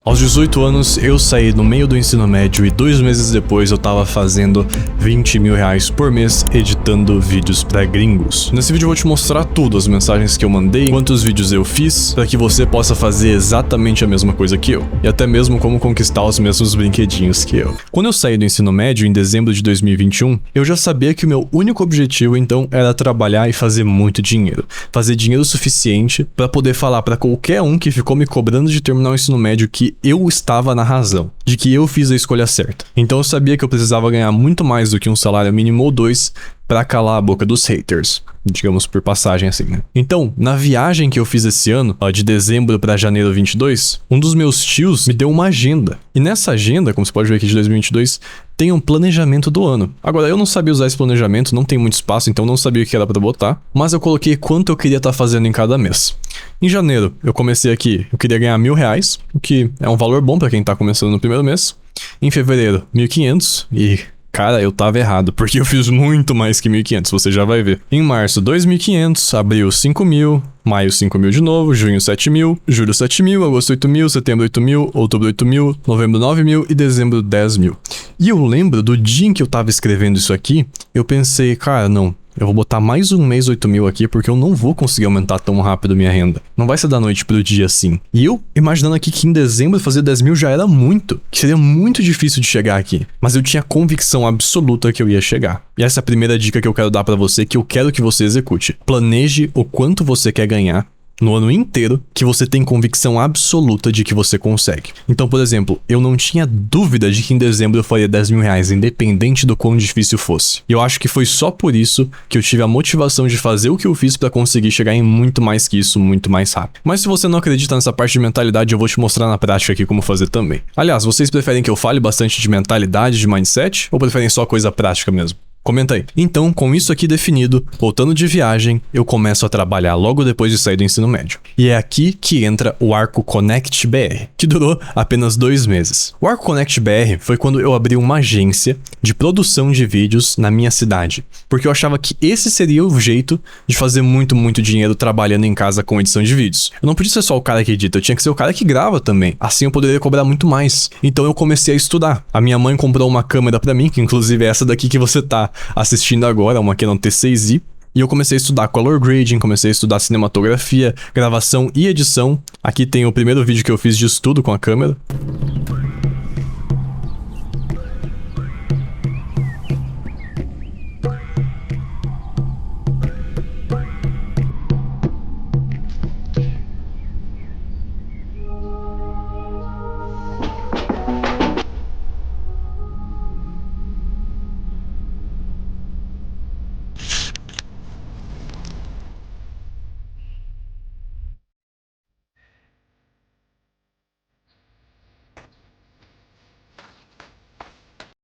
Aos 18 anos, eu saí no meio do ensino médio e 2 meses depois eu tava fazendo 20 mil reais por mês editando vídeos pra gringos. Nesse vídeo eu vou te mostrar tudo, as mensagens que eu mandei, quantos vídeos eu fiz, pra que você possa fazer exatamente a mesma coisa que eu. E até mesmo como conquistar os mesmos brinquedinhos que eu. Quando eu saí do ensino médio, em dezembro de 2021, eu já sabia que o meu único objetivo então era trabalhar e fazer muito dinheiro. Fazer dinheiro suficiente pra poder falar pra qualquer um que ficou me cobrando de terminar o ensino médio que eu estava na razão, de que eu fiz a escolha certa. Então eu sabia que eu precisava ganhar muito mais do que um salário mínimo ou 2 pra calar a boca dos haters, digamos por passagem assim, né? Então, na viagem que eu fiz esse ano, de dezembro pra janeiro 22, um dos meus tios me deu uma agenda. E nessa agenda, como você pode ver aqui de 2022, tem um planejamento do ano. Agora, eu não sabia usar esse planejamento, não tem muito espaço, então não sabia o que era pra botar, mas eu coloquei quanto eu queria estar fazendo em cada mês. Em janeiro, eu comecei aqui, eu queria ganhar R$1.000, o que é um valor bom pra quem tá começando no primeiro mês. Em fevereiro, 1.500 e... cara, eu tava errado, porque eu fiz muito mais que 1.500, você já vai ver. Em março, 2.500, abril, 5.000, maio, 5.000 de novo, junho, 7.000, julho, 7.000, agosto, 8.000, setembro, 8.000, outubro, 8.000, novembro, 9.000 e dezembro, 10.000. E eu lembro do dia em que eu tava escrevendo isso aqui, eu pensei, cara, não, eu vou botar mais um mês 8.000 aqui porque eu não vou conseguir aumentar tão rápido minha renda. Não vai ser da noite pro dia assim. E eu imaginando aqui que em dezembro fazer 10.000 já era muito, que seria muito difícil de chegar aqui. Mas eu tinha convicção absoluta que eu ia chegar. E essa é a primeira dica que eu quero dar pra você, que eu quero que você execute. Planeje o quanto você quer ganhar no ano inteiro, que você tem convicção absoluta de que você consegue. Então, por exemplo, eu não tinha dúvida de que em dezembro eu faria 10.000 reais, independente do quão difícil fosse. E eu acho que foi só por isso que eu tive a motivação de fazer o que eu fiz pra conseguir chegar em muito mais que isso, muito mais rápido. Mas se você não acredita nessa parte de mentalidade, eu vou te mostrar na prática aqui como fazer também. Aliás, vocês preferem que eu fale bastante de mentalidade, de mindset, ou preferem só coisa prática mesmo? Comenta aí. Então, com isso aqui definido, voltando de viagem, eu começo a trabalhar logo depois de sair do ensino médio. E é aqui que entra o Arco Connect BR, que durou apenas 2 meses. O Arco Connect BR foi quando eu abri uma agência de produção de vídeos na minha cidade, porque eu achava que esse seria o jeito de fazer muito dinheiro trabalhando em casa com edição de vídeos. Eu não podia ser só o cara que edita, eu tinha que ser o cara que grava também. Assim eu poderia cobrar muito mais. Então eu comecei a estudar. A minha mãe comprou uma câmera pra mim, que inclusive é essa daqui que você tá assistindo agora, uma Canon T6i, e eu comecei a estudar color grading, comecei a estudar cinematografia, gravação e edição. Aqui tem o primeiro vídeo que eu fiz de estudo com a câmera.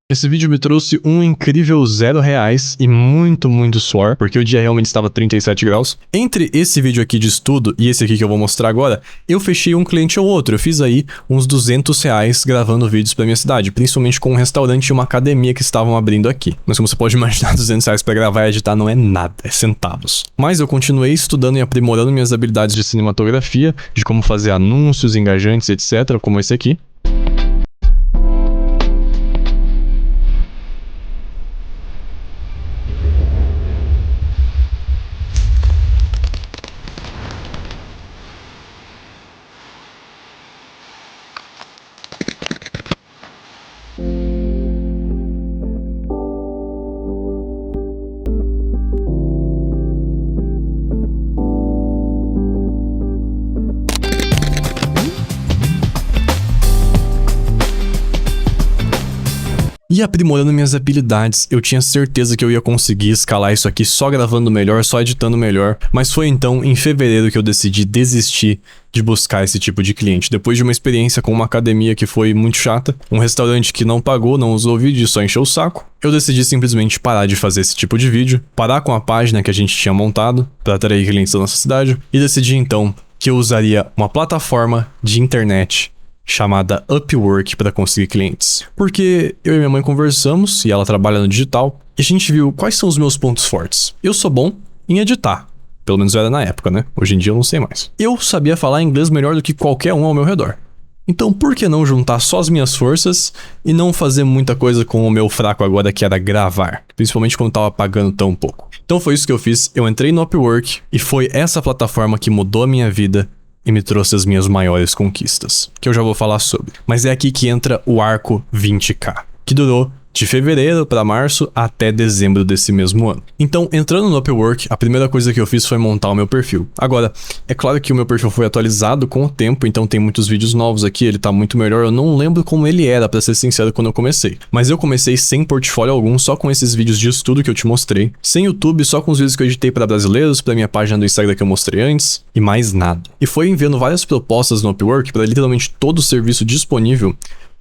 Esse vídeo me trouxe um incrível R$0 e muito suor, porque o dia realmente estava 37 graus. Entre esse vídeo aqui de estudo e esse aqui que eu vou mostrar agora, eu fechei um cliente ou outro. Eu fiz aí uns R$200 gravando vídeos pra minha cidade, principalmente com um restaurante e uma academia que estavam abrindo aqui. Mas como você pode imaginar, R$200 pra gravar e editar não é nada, é centavos. Mas eu continuei estudando e aprimorando minhas habilidades de cinematografia, de como fazer anúncios, engajantes, etc, como esse aqui. E aprimorando minhas habilidades, eu tinha certeza que eu ia conseguir escalar isso aqui só gravando melhor, só editando melhor. Mas foi então em fevereiro que eu decidi desistir de buscar esse tipo de cliente. Depois de uma experiência com uma academia que foi muito chata, um restaurante que não pagou, não usou vídeo e só encheu o saco, eu decidi simplesmente parar de fazer esse tipo de vídeo, parar com a página que a gente tinha montado para atrair clientes da nossa cidade e decidi então que eu usaria uma plataforma de internet chamada Upwork para conseguir clientes. Porque eu e minha mãe conversamos, e ela trabalha no digital, e a gente viu quais são os meus pontos fortes. Eu sou bom em editar. Pelo menos eu era na época, né? Hoje em dia eu não sei mais. Eu sabia falar inglês melhor do que qualquer um ao meu redor. Então por que não juntar só as minhas forças e não fazer muita coisa com o meu fraco agora, que era gravar? Principalmente quando tava pagando tão pouco. Então foi isso que eu fiz, eu entrei no Upwork e foi essa plataforma que mudou a minha vida e me trouxe as minhas maiores conquistas, que eu já vou falar sobre. Mas é aqui que entra o arco 20k, que durou de fevereiro para março até dezembro desse mesmo ano. Então, entrando no Upwork, a primeira coisa que eu fiz foi montar o meu perfil. Agora, é claro que o meu perfil foi atualizado com o tempo, então tem muitos vídeos novos aqui, ele tá muito melhor. Eu não lembro como ele era, pra ser sincero, quando eu comecei. Mas eu comecei sem portfólio algum, só com esses vídeos de estudo que eu te mostrei. Sem YouTube, só com os vídeos que eu editei para brasileiros, pra minha página do Instagram que eu mostrei antes, e mais nada. E foi enviando várias propostas no Upwork para literalmente todo o serviço disponível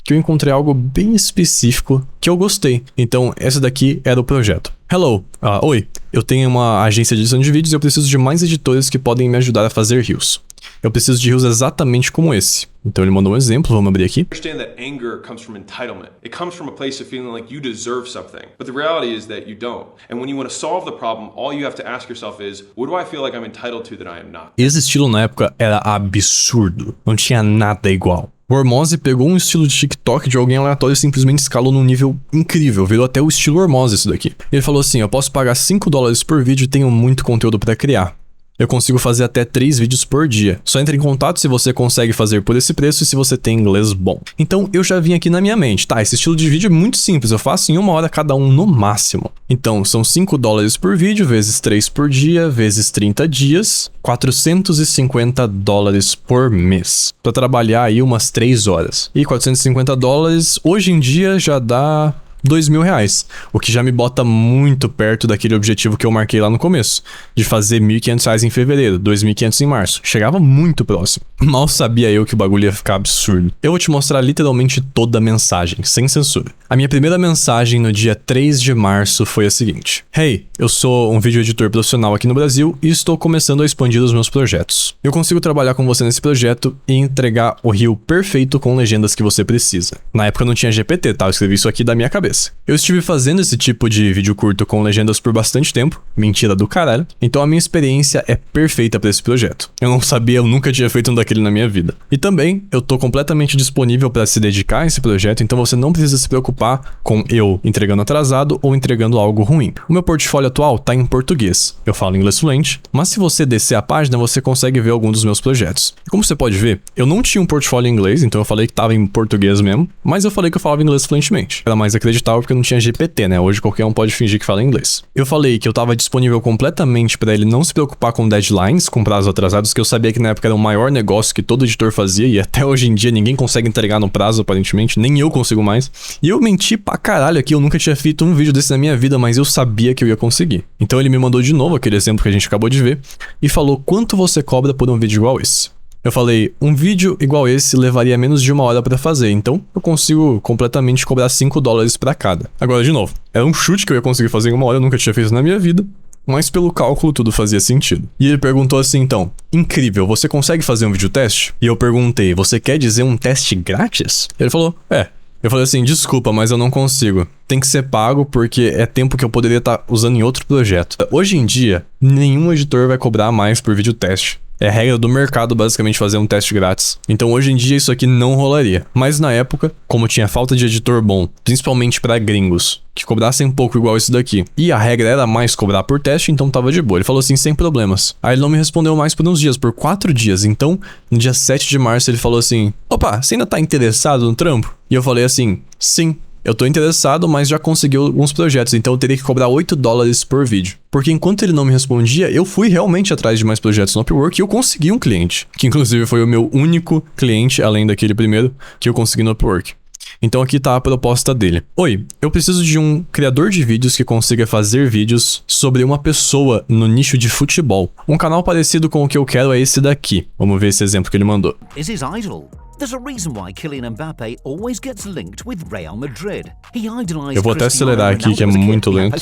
que eu encontrei algo bem específico que eu gostei. Então, essa daqui era o projeto. Hello, oi, eu tenho uma agência de edição de vídeos e eu preciso de mais editores que podem me ajudar a fazer reels. Eu preciso de reels exatamente como esse. Então ele mandou um exemplo, vamos abrir aqui. Understand that anger comes from entitlement. It comes from a place of feeling like you deserve something. But the reality is that you don't. And when you want to solve the problem, all you have to ask yourself is, what do I feel like I'm entitled to that I am not? Esse estilo na época era absurdo. Não tinha nada igual. O Hormose pegou um estilo de TikTok de alguém aleatório e simplesmente escalou num nível incrível. Virou até o estilo Hormose isso daqui. Ele falou assim, eu posso pagar $5 por vídeo e tenho muito conteúdo pra criar. Eu consigo fazer até 3 vídeos por dia. Só entre em contato se você consegue fazer por esse preço e se você tem inglês bom. Então eu já vim aqui na minha mente, tá, esse estilo de vídeo é muito simples, eu faço em 1 hora cada um no máximo. Então são $5 por vídeo, vezes 3 por dia, vezes 30 dias, $450 por mês. Pra trabalhar aí umas 3 horas. E $450 hoje em dia já dá R$2.000, o que já me bota muito perto daquele objetivo que eu marquei lá no começo, de fazer R$1.500 em fevereiro, R$2.500 em março. Chegava muito próximo. Mal sabia eu que o bagulho ia ficar absurdo. Eu vou te mostrar literalmente toda a mensagem, sem censura. A minha primeira mensagem no dia 3 de março foi a seguinte. Hey, eu sou um vídeo editor profissional aqui no Brasil e estou começando a expandir os meus projetos. Eu consigo trabalhar com você nesse projeto e entregar o reel perfeito com legendas que você precisa. Na época não tinha GPT, tá? Eu escrevi isso aqui da minha cabeça. Eu estive fazendo esse tipo de vídeo curto com legendas por bastante tempo, mentira do caralho, então a minha experiência é perfeita para esse projeto. Eu não sabia, eu nunca tinha feito um daquele na minha vida. E também, eu tô completamente disponível para se dedicar a esse projeto, então você não precisa se preocupar com eu entregando atrasado ou entregando algo ruim. O meu portfólio atual tá em português, eu falo inglês fluente, mas se você descer a página, você consegue ver alguns dos meus projetos. E como você pode ver, eu não tinha um portfólio em inglês, então eu falei que tava em português mesmo, mas eu falei que eu falava inglês fluentemente. Era mais acreditável porque não tinha GPT, né? Hoje qualquer um pode fingir que fala inglês. Eu falei que eu tava disponível completamente pra ele não se preocupar com deadlines, com prazos atrasados, que eu sabia que na época era o maior negócio que todo editor fazia e até hoje em dia ninguém consegue entregar no prazo, aparentemente, nem eu consigo mais. E eu menti pra caralho aqui, eu nunca tinha feito um vídeo desse na minha vida, mas eu sabia que eu ia conseguir. Então ele me mandou de novo aquele exemplo que a gente acabou de ver e falou quanto você cobra por um vídeo igual esse. Eu falei, um vídeo igual esse levaria menos de 1 hora pra fazer, então eu consigo completamente cobrar $5 pra cada. Agora, de novo, era um chute que eu ia conseguir fazer em 1 hora, eu nunca tinha feito na minha vida, mas pelo cálculo tudo fazia sentido. E ele perguntou assim então, incrível, você consegue fazer um vídeo teste? E eu perguntei, você quer dizer um teste grátis? Ele falou, é. Eu falei assim, desculpa, mas eu não consigo. Tem que ser pago porque é tempo que eu poderia estar usando em outro projeto. Hoje em dia, nenhum editor vai cobrar mais por vídeo teste. É regra do mercado basicamente fazer um teste grátis. Então hoje em dia isso aqui não rolaria. Mas na época, como tinha falta de editor bom, principalmente pra gringos, que cobrassem pouco igual esse daqui, e a regra era mais cobrar por teste, então tava de boa. Ele falou assim, sem problemas. Aí ele não me respondeu mais por uns dias, por 4 dias. Então, no dia 7 de março ele falou assim, opa, você ainda tá interessado no trampo? E eu falei assim, sim. Eu tô interessado, mas já consegui alguns projetos, então eu teria que cobrar $8 por vídeo. Porque enquanto ele não me respondia, eu fui realmente atrás de mais projetos no Upwork e eu consegui um cliente. Que inclusive foi o meu único cliente, além daquele primeiro, que eu consegui no Upwork. Então aqui tá a proposta dele. Oi, eu preciso de um criador de vídeos que consiga fazer vídeos sobre uma pessoa no nicho de futebol. Um canal parecido com o que eu quero é esse daqui. Vamos ver esse exemplo que ele mandou. Is his idol. There's a reason why Kylian Mbappé always gets linked with Real Madrid. He idolized Eu vou até acelerar aqui que é muito lento.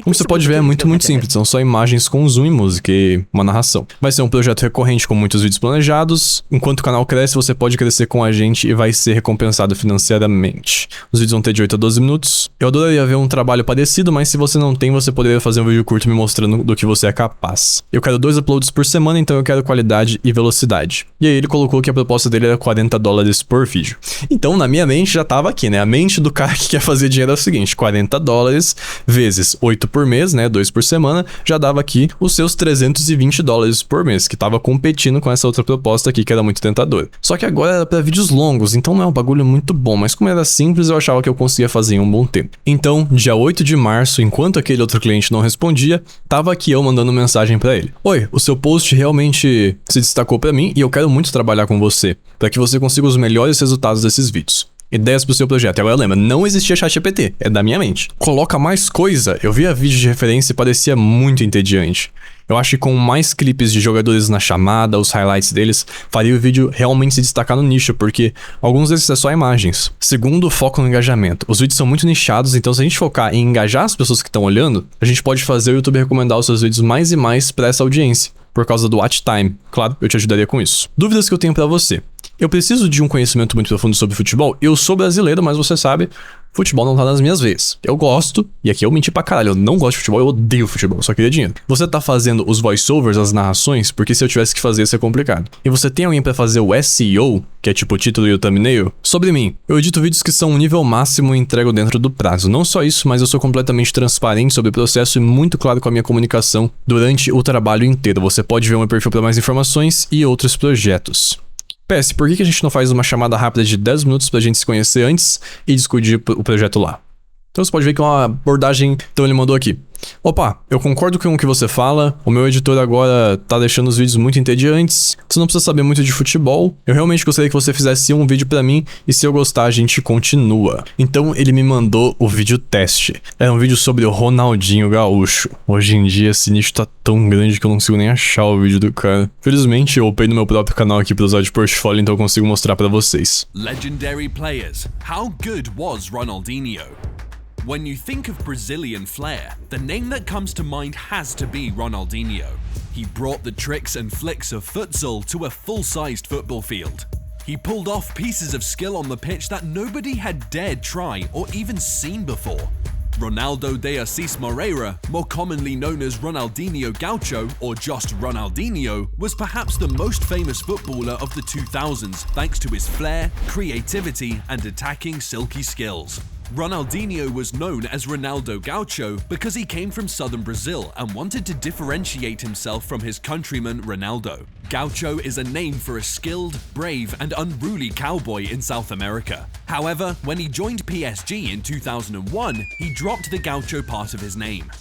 Como você pode ver, é muito simples, são só imagens com zoom e música e uma narração. Vai ser um projeto recorrente com muitos vídeos planejados. Enquanto o canal cresce, você pode crescer com a gente e vai ser recompensado financeiramente. Os vídeos vão ter de 8 a 12 minutos. Eu adoraria ver um trabalho parecido, mas se você não tem, você poderia fazer um vídeo curto me mostrando do que você é capaz. Eu quero 2 uploads por semana. semana, então eu quero qualidade e velocidade. E aí ele colocou que a proposta dele era $40 por vídeo. Então na minha mente já tava aqui, né? A mente do cara que quer fazer dinheiro é o seguinte, $40 vezes 8 por mês, né? 2 por semana, já dava aqui os seus $320 por mês, que tava competindo com essa outra proposta aqui, que era muito tentadora. Só que agora era pra vídeos longos, então não é um bagulho muito bom, mas como era simples, eu achava que eu conseguia fazer em um bom tempo. Então, dia 8 de março, enquanto aquele outro cliente não respondia, tava aqui eu mandando mensagem pra ele. Oi, o seu post realmente se destacou pra mim e eu quero muito trabalhar com você, para que você consiga os melhores resultados desses vídeos. Ideias pro seu projeto. Agora lembra, não existia ChatGPT, é da minha mente. Coloca mais coisa. Eu via vídeo de referência e parecia muito entediante. Eu acho que com mais clipes de jogadores na chamada, os highlights deles, faria o vídeo realmente se destacar no nicho, porque alguns desses é só imagens. Segundo, foco no engajamento. Os vídeos são muito nichados, então se a gente focar em engajar as pessoas que estão olhando, a gente pode fazer o YouTube recomendar os seus vídeos mais e mais para essa audiência, por causa do watch time. Claro, eu te ajudaria com isso. Dúvidas que eu tenho pra você. Eu preciso de um conhecimento muito profundo sobre futebol. Eu sou brasileiro, mas você sabe, futebol não tá nas minhas veias. Eu gosto, e aqui eu menti pra caralho, eu não gosto de futebol, eu odeio futebol, só queria dinheiro. Você tá fazendo os voiceovers, as narrações, porque se eu tivesse que fazer isso é complicado. E você tem alguém pra fazer o SEO, que é tipo o título e o thumbnail? Sobre mim, eu edito vídeos que são um nível máximo e entrego dentro do prazo. Não só isso, mas eu sou completamente transparente sobre o processo e muito claro com a minha comunicação durante o trabalho inteiro. Você pode ver o meu perfil para mais informações e outros projetos. PS, por que a gente não faz uma chamada rápida de 10 minutos pra gente se conhecer antes e discutir o projeto lá? Então você pode ver que é uma abordagem, então ele mandou aqui. Opa, eu concordo com o que você fala, o meu editor agora tá deixando os vídeos muito entediantes, você não precisa saber muito de futebol, eu realmente gostaria que você fizesse um vídeo pra mim e se eu gostar a gente continua. Então ele me mandou o vídeo teste, era um vídeo sobre o Ronaldinho Gaúcho. Hoje em dia esse nicho tá tão grande que eu não consigo nem achar o vídeo do cara. Felizmente eu upei no meu próprio canal aqui pra usar de portfólio, então eu consigo mostrar pra vocês. Legendary players, how good was Ronaldinho? When you think of Brazilian flair, the name that comes to mind has to be Ronaldinho. He brought the tricks and flicks of futsal to a full-sized football field. He pulled off pieces of skill on the pitch that nobody had dared try or even seen before. Ronaldo de Assis Moreira, more commonly known as Ronaldinho Gaucho or just Ronaldinho, was perhaps the most famous footballer of the 2000s thanks to his flair, creativity and attacking silky skills. Ronaldinho was known as Ronaldo Gaucho because he came from southern Brazil and wanted to differentiate himself from his countryman Ronaldo. Gaucho is a name for a skilled, brave and unruly cowboy in South America. However, when he joined PSG in 2001, he dropped the Gaucho part of his name.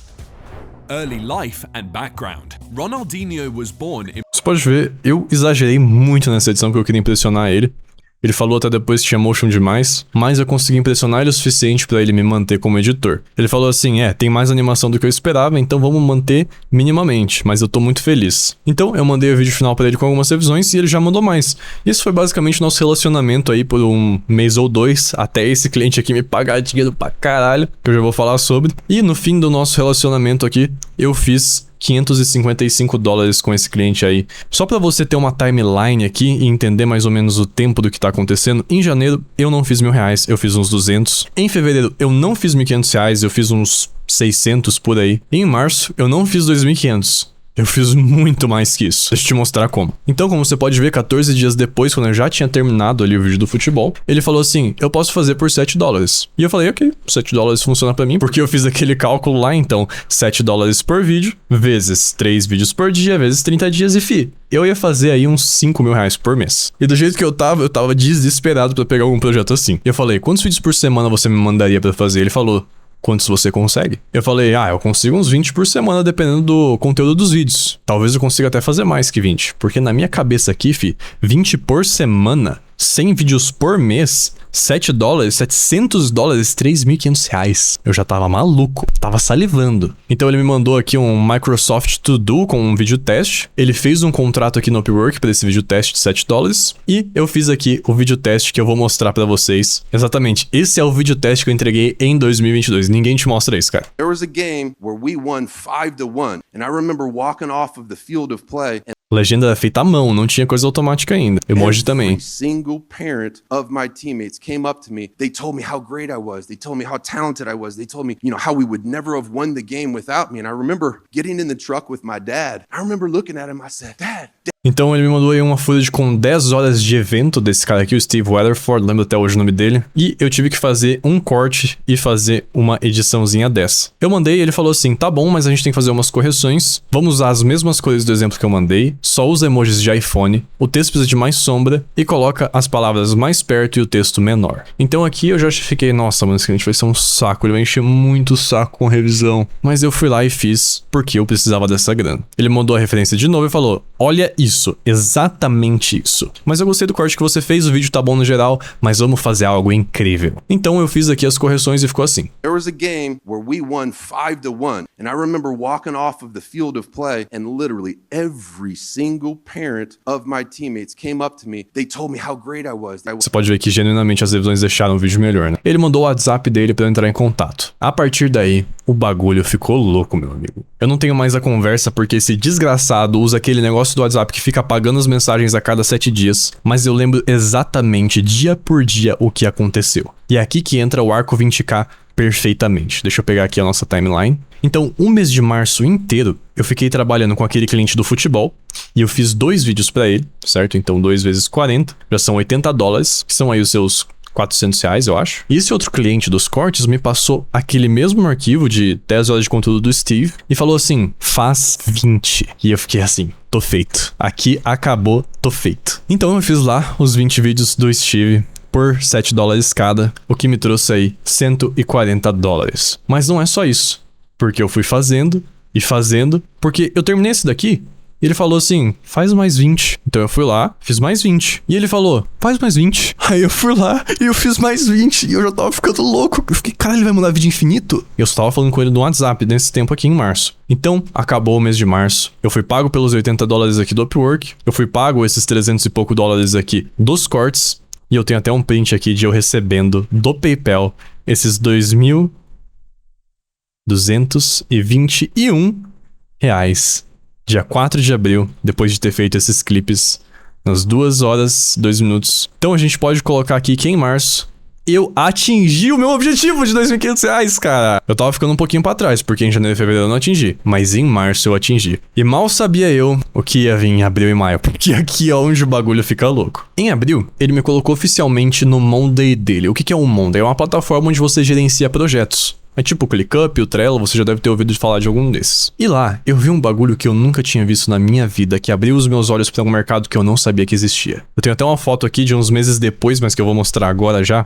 Early life and background. Ronaldinho was born in... Você pode ver, eu exagerei muito nessa edição porque eu queria impressionar ele. Ele falou até depois que tinha motion demais, mas eu consegui impressionar ele o suficiente pra ele me manter como editor. Ele falou assim, tem mais animação do que eu esperava, então vamos manter minimamente, mas eu tô muito feliz. Então eu mandei o vídeo final pra ele com algumas revisões e ele já mandou mais. Isso foi basicamente nosso relacionamento aí por um mês ou dois, até esse cliente aqui me pagar dinheiro pra caralho, que eu já vou falar sobre. E no fim do nosso relacionamento aqui, eu fiz $555 com esse cliente aí. Só pra você ter uma timeline aqui e entender mais ou menos o tempo do que tá acontecendo, em janeiro eu não fiz R$1.000, eu fiz uns 200. Em fevereiro eu não fiz R$1.500, eu fiz uns 600 por aí. E em março eu não fiz 2.500. Eu fiz muito mais que isso. Deixa eu te mostrar como. Então, como você pode ver, 14 dias depois, quando eu já tinha terminado ali o vídeo do futebol, ele falou assim, eu posso fazer por $7. E eu falei, ok, $7 funciona pra mim, porque eu fiz aquele cálculo lá, então, $7 por vídeo, vezes 3 vídeos por dia, vezes 30 dias e eu ia fazer aí uns R$5.000 por mês. E do jeito que eu tava desesperado pra pegar algum projeto assim. E eu falei, quantos vídeos por semana você me mandaria pra fazer? Ele falou, quantos você consegue? Eu falei, eu consigo uns 20 por semana, dependendo do conteúdo dos vídeos. Talvez eu consiga até fazer mais que 20. Porque na minha cabeça aqui, 20 por semana, 100 vídeos por mês, $7, $700, R$3.500. Eu já tava maluco, tava salivando. Então ele me mandou aqui um Microsoft To Do com um vídeo teste. Ele fez um contrato aqui no Upwork para esse vídeo teste de $7. E eu fiz aqui o vídeo teste que eu vou mostrar pra vocês. Exatamente, esse é o vídeo teste que eu entreguei em 2022. Ninguém te mostra isso, cara. There was a game where we won 5-1, and I remember walking off of the field of play and Legenda era feita à mão, não tinha coisa automática ainda. Emoji também. Every single parent of my teammates came up to me. They told me how great I was. They told me how talented I was. They told me, how we would never have won the game without me. And I remember getting in the truck with my dad. I remember looking at him. I said, Dad. Então ele me mandou aí uma footage com 10 horas de evento desse cara aqui, o Steve Weatherford, lembro até hoje o nome dele. E eu tive que fazer um corte e fazer uma ediçãozinha dessa. Eu mandei e ele falou assim, tá bom, mas a gente tem que fazer umas correções. Vamos usar as mesmas coisas do exemplo que eu mandei, só usa emojis de iPhone, o texto precisa de mais sombra e coloca as palavras mais perto e o texto menor. Então aqui eu já fiquei, nossa, mano, esse cliente vai ser um saco, ele vai encher muito o saco com revisão. Mas eu fui lá e fiz porque eu precisava dessa grana. Ele mandou a referência de novo e falou, olha isso. Exatamente isso. Mas eu gostei do corte que você fez, o vídeo tá bom no geral, mas vamos fazer algo incrível. Então eu fiz aqui as correções e ficou assim. There was a game where we won 5-1, and I remember walking off of the field of play, and literally every single parent of my teammates came up to me. They told me how great I was. Você pode ver que genuinamente as revisões deixaram o vídeo melhor, né? Ele mandou o WhatsApp dele pra eu entrar em contato. A partir daí, o bagulho ficou louco, meu amigo. Eu não tenho mais a conversa porque esse desgraçado usa aquele negócio do WhatsApp que fica apagando as mensagens a cada 7 dias, mas eu lembro exatamente, dia por dia, o que aconteceu. E é aqui que entra o Arco 20K perfeitamente. Deixa eu pegar aqui a nossa timeline. Então, um mês de março inteiro, eu fiquei trabalhando com aquele cliente do futebol, e eu fiz 2 vídeos pra ele, certo? Então, 2 vezes 40, já são $80, que são aí os seus R$400, eu acho. E esse outro cliente dos cortes me passou aquele mesmo arquivo de 10 horas de conteúdo do Steve e falou assim, faz 20. E eu fiquei assim, tô feito. Aqui acabou, tô feito. Então eu fiz lá os 20 vídeos do Steve por $7 cada, o que me trouxe aí $140. Mas não é só isso, porque eu fui fazendo e fazendo, porque eu terminei esse daqui. E ele falou assim, faz mais 20. Então eu fui lá, fiz mais 20. E ele falou, faz mais 20. Aí eu fui lá e eu fiz mais 20. E eu já tava ficando louco. Eu fiquei, cara, ele vai mandar vídeo infinito? E eu só tava falando com ele no WhatsApp nesse tempo aqui em março. Então, acabou o mês de março. Eu fui pago pelos $80 aqui do Upwork. Eu fui pago esses 300 e pouco dólares aqui dos cortes. E eu tenho até um print aqui de eu recebendo do PayPal esses $2.221 dia 4 de abril, depois de ter feito esses clipes nas 2 horas, 2 minutos. Então a gente pode colocar aqui que em março eu atingi o meu objetivo de R$2.500, cara. Eu tava ficando um pouquinho pra trás, porque em janeiro e fevereiro eu não atingi. Mas em março eu atingi. E mal sabia eu o que ia vir em abril e maio, porque aqui é onde o bagulho fica louco. Em abril, ele me colocou oficialmente no Monday dele. O que é um Monday? É uma plataforma onde você gerencia projetos. É tipo o ClickUp, o Trello, você já deve ter ouvido falar de algum desses. E lá, eu vi um bagulho que eu nunca tinha visto na minha vida, que abriu os meus olhos para um mercado que eu não sabia que existia. Eu tenho até uma foto aqui de uns meses depois, mas que eu vou mostrar agora já,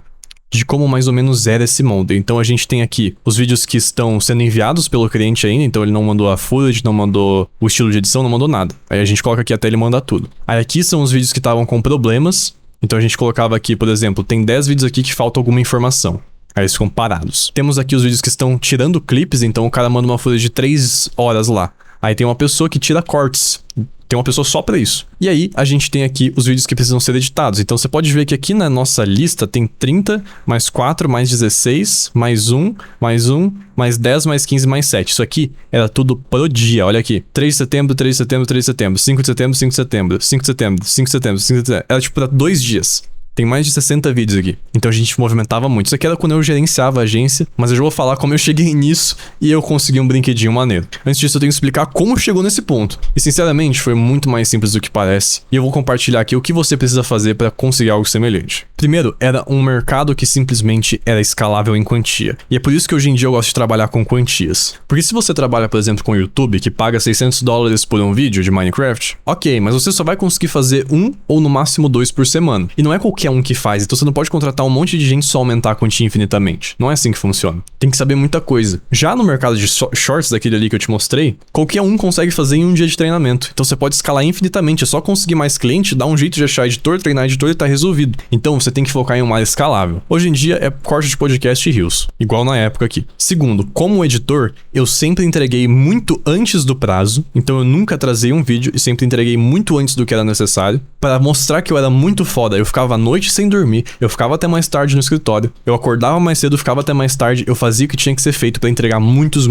de como mais ou menos era esse Monday. Então a gente tem aqui os vídeos que estão sendo enviados pelo cliente ainda, então ele não mandou a footage, não mandou o estilo de edição, não mandou nada. Aí a gente coloca aqui até ele mandar tudo. Aí aqui são os vídeos que estavam com problemas, então a gente colocava aqui, por exemplo, tem 10 vídeos aqui que falta alguma informação. Aí eles ficam parados. Temos aqui os vídeos que estão tirando clipes, então o cara manda uma folha de 3 horas lá. Aí tem uma pessoa que tira cortes. Tem uma pessoa só pra isso. E aí, a gente tem aqui os vídeos que precisam ser editados. Então, você pode ver que aqui na nossa lista tem 30, mais 4, mais 16, mais 1, mais 1, mais 10, mais 15, mais 7. Isso aqui era tudo pro dia. Olha aqui. 3 de setembro, 3 de setembro, 3 de setembro. 5 de setembro, 5 de setembro. 5 de setembro, 5 de setembro, 5 de setembro. Era tipo pra 2 dias. Tem mais de 60 vídeos aqui. Então a gente movimentava muito. Isso aqui era quando eu gerenciava a agência, mas eu já vou falar como eu cheguei nisso e eu consegui um brinquedinho maneiro. Antes disso eu tenho que explicar como chegou nesse ponto. E sinceramente foi muito mais simples do que parece. E eu vou compartilhar aqui o que você precisa fazer para conseguir algo semelhante. Primeiro, era um mercado que simplesmente era escalável em quantia. E é por isso que hoje em dia eu gosto de trabalhar com quantias. Porque se você trabalha, por exemplo, com o YouTube, que paga $600 por um vídeo de Minecraft, ok, mas você só vai conseguir fazer 1 ou no máximo 2 por semana. E não é qualquer um que faz, então você não pode contratar um monte de gente e só aumentar a quantia infinitamente. Não é assim que funciona. Tem que saber muita coisa. Já no mercado de shorts daquele ali que eu te mostrei, qualquer um consegue fazer em um dia de treinamento. Então você pode escalar infinitamente, é só conseguir mais cliente, dar um jeito de achar editor, treinar editor e tá resolvido. Então você tem que focar em uma área escalável. Hoje em dia é corte de podcast e reels, igual na época aqui. Segundo, como editor, eu sempre entreguei muito antes do prazo, então eu nunca atrasei um vídeo e sempre entreguei muito antes do que era necessário, para mostrar que eu era muito foda. Eu ficava à noite noite sem dormir, eu ficava até mais tarde no escritório, eu acordava mais cedo, ficava até mais tarde, eu fazia o que tinha que ser feito pra entregar muitos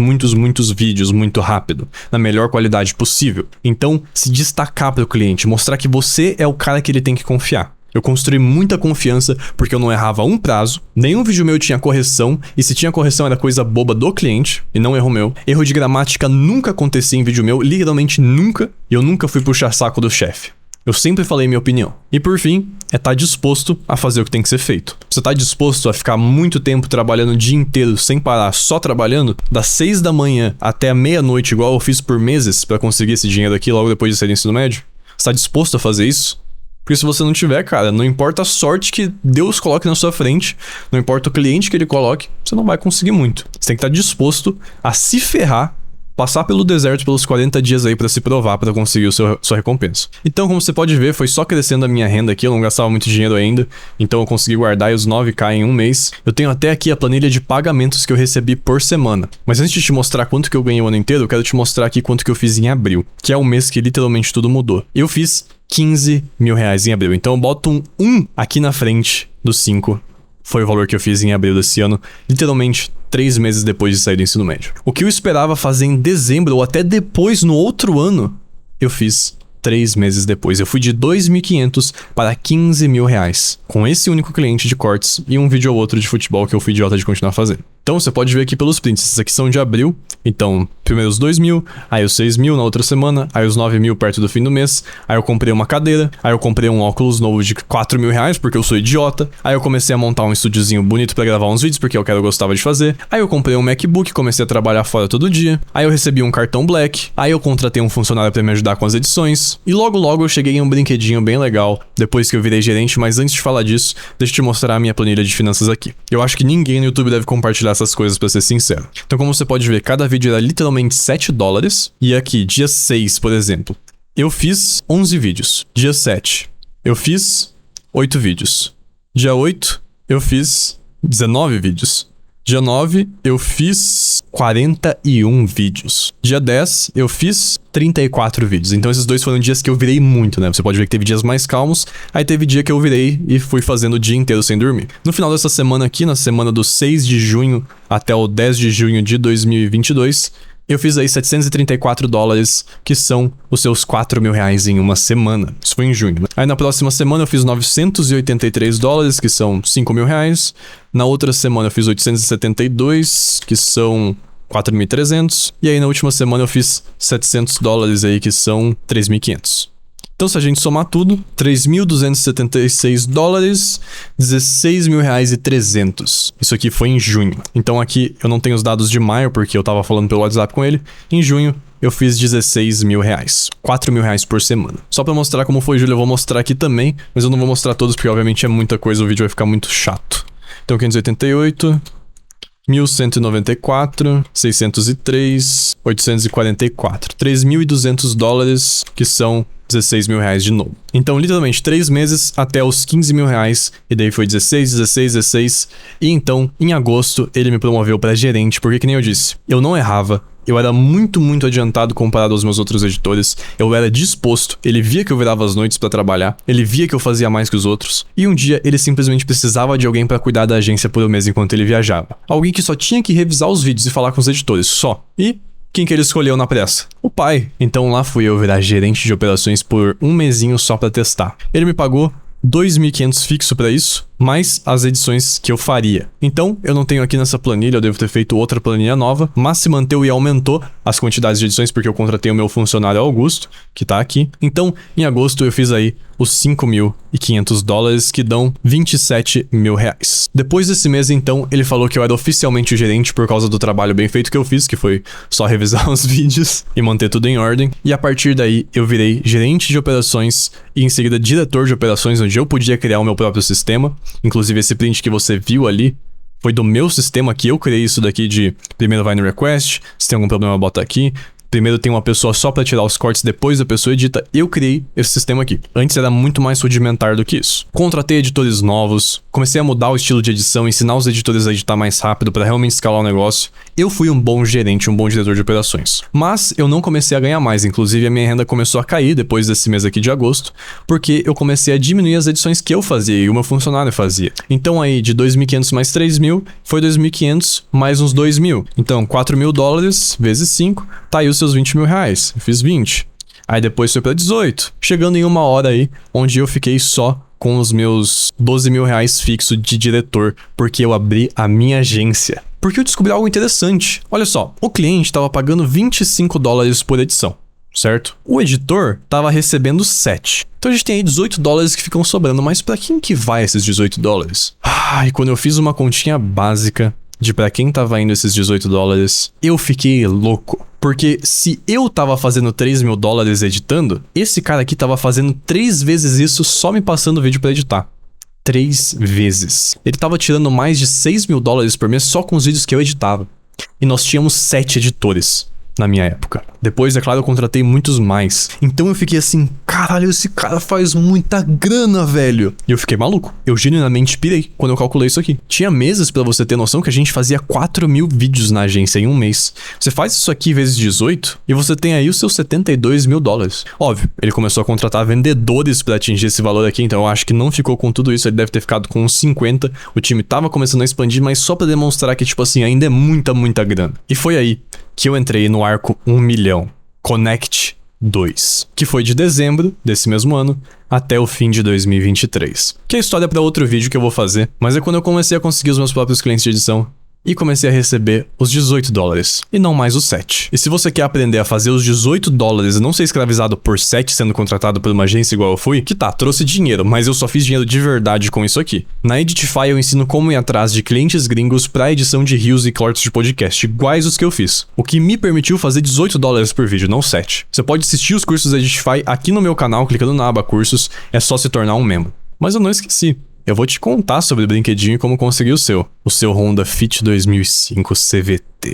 vídeos muito rápido, na melhor qualidade possível. Então, se destacar pro cliente, mostrar que você é o cara que ele tem que confiar. Eu construí muita confiança porque eu não errava um prazo, nenhum vídeo meu tinha correção, e se tinha correção era coisa boba do cliente, e não erro meu. Erro de gramática nunca acontecia em vídeo meu, literalmente nunca, e eu nunca fui puxar saco do chefe. Eu sempre falei minha opinião. E por fim, é estar disposto a fazer o que tem que ser feito. Você tá disposto a ficar muito tempo trabalhando o dia inteiro sem parar, só trabalhando, das 6 da manhã até a meia-noite, igual eu fiz por meses pra conseguir esse dinheiro aqui logo depois de sair do ensino médio? Você tá disposto a fazer isso? Porque se você não tiver, cara, não importa a sorte que Deus coloque na sua frente, não importa o cliente que ele coloque, você não vai conseguir muito. Você tem que estar disposto a se ferrar, passar pelo deserto pelos 40 dias aí pra se provar, pra conseguir sua recompensa. Então, como você pode ver, foi só crescendo a minha renda aqui, eu não gastava muito dinheiro ainda, então eu consegui guardar os 9k em um mês. Eu tenho até aqui a planilha de pagamentos que eu recebi por semana. Mas antes de te mostrar quanto que eu ganhei o ano inteiro, eu quero te mostrar aqui quanto que eu fiz em abril, que é o mês que literalmente tudo mudou. Eu fiz 15 mil reais em abril, então eu boto um 1 aqui na frente dos 5. Foi o valor que eu fiz em abril desse ano, literalmente 3 meses depois de sair do ensino médio. O que eu esperava fazer em dezembro ou até depois no outro ano, eu fiz 3 meses depois. Eu fui de 2.500 para 15 mil reais, com esse único cliente de cortes e um vídeo ou outro de futebol que eu fui idiota de continuar fazendo. Então você pode ver aqui pelos prints, esses aqui são de abril, então primeiro os 2.000, aí os 6.000 na outra semana, aí os 9.000 perto do fim do mês, aí eu comprei uma cadeira, aí eu comprei um óculos novo de 4 mil reais porque eu sou idiota, aí eu comecei a montar um estúdiozinho bonito pra gravar uns vídeos porque é o que eu gostava de fazer, aí eu comprei um MacBook, comecei a trabalhar fora todo dia, aí eu recebi um cartão Black, aí eu contratei um funcionário pra me ajudar com as edições, e logo eu cheguei em um brinquedinho bem legal, depois que eu virei gerente, mas antes de falar disso, deixa eu te mostrar a minha planilha de finanças aqui. Eu acho que ninguém no YouTube deve compartilhar essas coisas, pra ser sincero. Então, como você pode ver, cada vídeo era literalmente $7, e aqui, dia 6, por exemplo, eu fiz 11 vídeos. Dia 7, eu fiz 8 vídeos. Dia 8, eu fiz 19 vídeos. Dia 9, eu fiz 41 vídeos. Dia 10, eu fiz 34 vídeos. Então esses dois foram dias que eu virei muito, né? Você pode ver que teve dias mais calmos, aí teve dia que eu virei e fui fazendo o dia inteiro sem dormir. No final dessa semana aqui, na semana do 6 de junho até o 10 de junho de 2022, eu fiz aí $734, que são os seus 4 mil reais em uma semana. Isso foi em junho, né? Aí na próxima semana eu fiz $983, que são 5 mil reais. Na outra semana eu fiz 872, que são 4.300. E aí na última semana eu fiz $700 aí, que são 3.500. Então, se a gente somar tudo, $3.276, 16 mil reais e 300. Isso aqui foi em junho. Então aqui eu não tenho os dados de maio, porque eu tava falando pelo WhatsApp com ele. Em junho, eu fiz 16 mil reais. 4 mil reais por semana. Só pra mostrar como foi julho, eu vou mostrar aqui também, mas eu não vou mostrar todos, porque obviamente é muita coisa, o vídeo vai ficar muito chato. Então, 588... 1.194, 603, 844. $3.200, que são 16 mil reais de novo. Então, literalmente, 3 meses até os 15 mil reais. E daí foi 16. E então, em agosto, ele me promoveu pra gerente, porque, que nem eu disse, eu não errava. Eu era muito adiantado comparado aos meus outros editores. Eu era disposto. Ele via que eu virava as noites pra trabalhar. Ele via que eu fazia mais que os outros. E um dia, ele simplesmente precisava de alguém pra cuidar da agência por um mês enquanto ele viajava. Alguém que só tinha que revisar os vídeos e falar com os editores, só. E quem que ele escolheu na pressa? O pai. Então lá fui eu virar gerente de operações por um mesinho só pra testar. Ele me pagou 2.500 fixo pra isso, mais as edições que eu faria. Então, eu não tenho aqui nessa planilha, eu devo ter feito outra planilha nova, mas se manteve e aumentou as quantidades de edições porque eu contratei o meu funcionário Augusto, que tá aqui. Então, em agosto eu fiz aí os $5.500, que dão 27 mil reais. Depois desse mês, então, ele falou que eu era oficialmente o gerente por causa do trabalho bem feito que eu fiz, que foi só revisar os vídeos e manter tudo em ordem. E a partir daí, eu virei gerente de operações e em seguida diretor de operações, onde eu podia criar o meu próprio sistema. Inclusive, esse print que você viu ali foi do meu sistema, que eu criei isso daqui de primeiro vai no request, se tem algum problema bota aqui, Primeiro tem uma pessoa só pra tirar os cortes, depois a pessoa edita. Eu criei esse sistema aqui. Antes era muito mais rudimentar do que isso. Contratei editores novos, comecei a mudar o estilo de edição, ensinar os editores a editar mais rápido pra realmente escalar o negócio. Eu fui um bom gerente, um bom diretor de operações. Mas eu não comecei a ganhar mais, inclusive a minha renda começou a cair depois desse mês aqui de agosto, porque eu comecei a diminuir as edições que eu fazia e o meu funcionário fazia. Então aí de 2.500 mais 3.000 foi 2.500 mais uns 2.000. Então $4.000 vezes 5, tá aí os seus 20 mil reais. Eu fiz 20. Aí depois foi pra 18, chegando em uma hora aí onde eu fiquei só com os meus 12 mil reais fixo de diretor, porque eu abri a minha agência. Porque eu descobri algo interessante. Olha só, o cliente estava pagando $25 por edição, certo? O editor estava recebendo 7. Então a gente tem aí $18 que ficam sobrando, mas pra quem que vai esses $18? E quando eu fiz uma continha básica de pra quem tava indo esses $18, eu fiquei louco. Porque se eu tava fazendo $3.000 editando, esse cara aqui tava fazendo 3 vezes isso só me passando vídeo pra editar. 3 vezes. Ele tava tirando mais de $6.000 por mês só com os vídeos que eu editava. E nós tínhamos 7 editores na minha época. Depois, é claro, eu contratei muitos mais. Então eu fiquei assim, caralho, esse cara faz muita grana, velho. E eu fiquei maluco. Eu genuinamente pirei quando eu calculei isso aqui. Tinha meses, pra você ter noção, que a gente fazia 4.000 vídeos na agência em um mês. Você faz isso aqui vezes 18 e você tem aí os seus $72.000. Óbvio, ele começou a contratar vendedores pra atingir esse valor aqui, então eu acho que não ficou com tudo isso. Ele deve ter ficado com uns 50. O time tava começando a expandir, mas só pra demonstrar que, tipo assim, ainda é muita grana. E foi aí que eu entrei no arco 1 milhão, Connect 2, que foi de dezembro desse mesmo ano até o fim de 2023. Que é história para outro vídeo que eu vou fazer, mas é quando eu comecei a conseguir os meus próprios clientes de edição e comecei a receber os $18 e não mais os 7. E se você quer aprender a fazer os $18 e não ser escravizado por 7 sendo contratado por uma agência igual eu fui, que tá, trouxe dinheiro, mas eu só fiz dinheiro de verdade com isso aqui. Na Editify eu ensino como ir atrás de clientes gringos pra edição de reels e cortes de podcast, iguais os que eu fiz. O que me permitiu fazer $18 por vídeo, não 7. Você pode assistir os cursos da Editify aqui no meu canal, clicando na aba cursos, é só se tornar um membro. Mas eu não esqueci. Eu vou te contar sobre o brinquedinho e como conseguir o seu Honda Fit 2005 CVT.